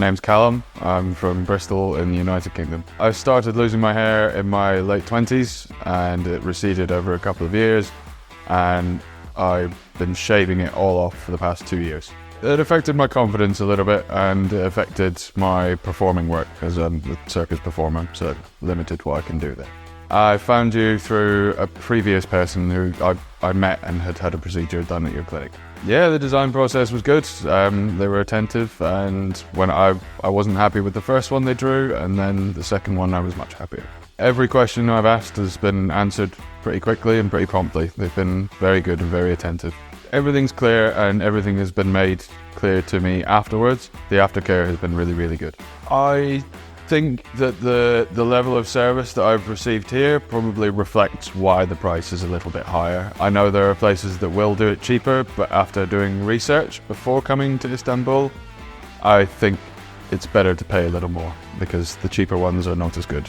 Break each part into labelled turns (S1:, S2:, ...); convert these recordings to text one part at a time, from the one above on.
S1: name's Callum. I'm from Bristol in the United Kingdom. I started losing my hair in my late 20s and it receded over a couple of years, and I've been shaving it all off for the past 2 years. It affected my confidence a little bit and it affected my performing work as a circus performer, so it limited what I can do there. I found you through a previous person who I met and had a procedure done at your clinic. Yeah, the design process was good. They were attentive, and when I wasn't happy with the first one they drew, and then the second one I was much happier. Every question I've asked has been answered pretty quickly and pretty promptly. They've been very good and very attentive. Everything's clear and everything has been made clear to me afterwards. The aftercare has been really, really good. I think that the level of service that I've received here probably reflects why the price is a little bit higher. I know there are places that will do it cheaper, but after doing research before coming to Istanbul, I think it's better to pay a little more because the cheaper ones are not as good.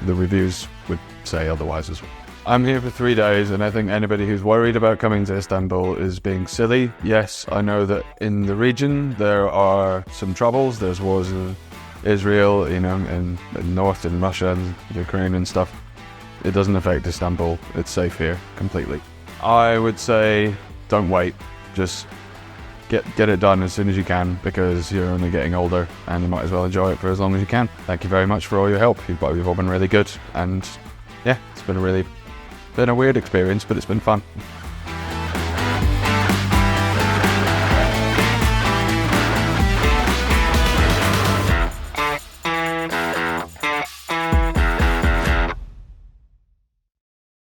S1: The reviews would say otherwise as well. I'm here for 3 days, and I think anybody who's worried about coming to Istanbul is being silly. Yes, I know that in the region there are some troubles. There's wars in Israel, and north in Russia and Ukraine and stuff. It doesn't affect Istanbul. It's safe here completely. I would say don't wait. Just get it done as soon as you can, because you're only getting older and you might as well enjoy it for as long as you can. Thank you very much for all your help. You've all been really good, and yeah, it's been a weird experience, but it's been fun.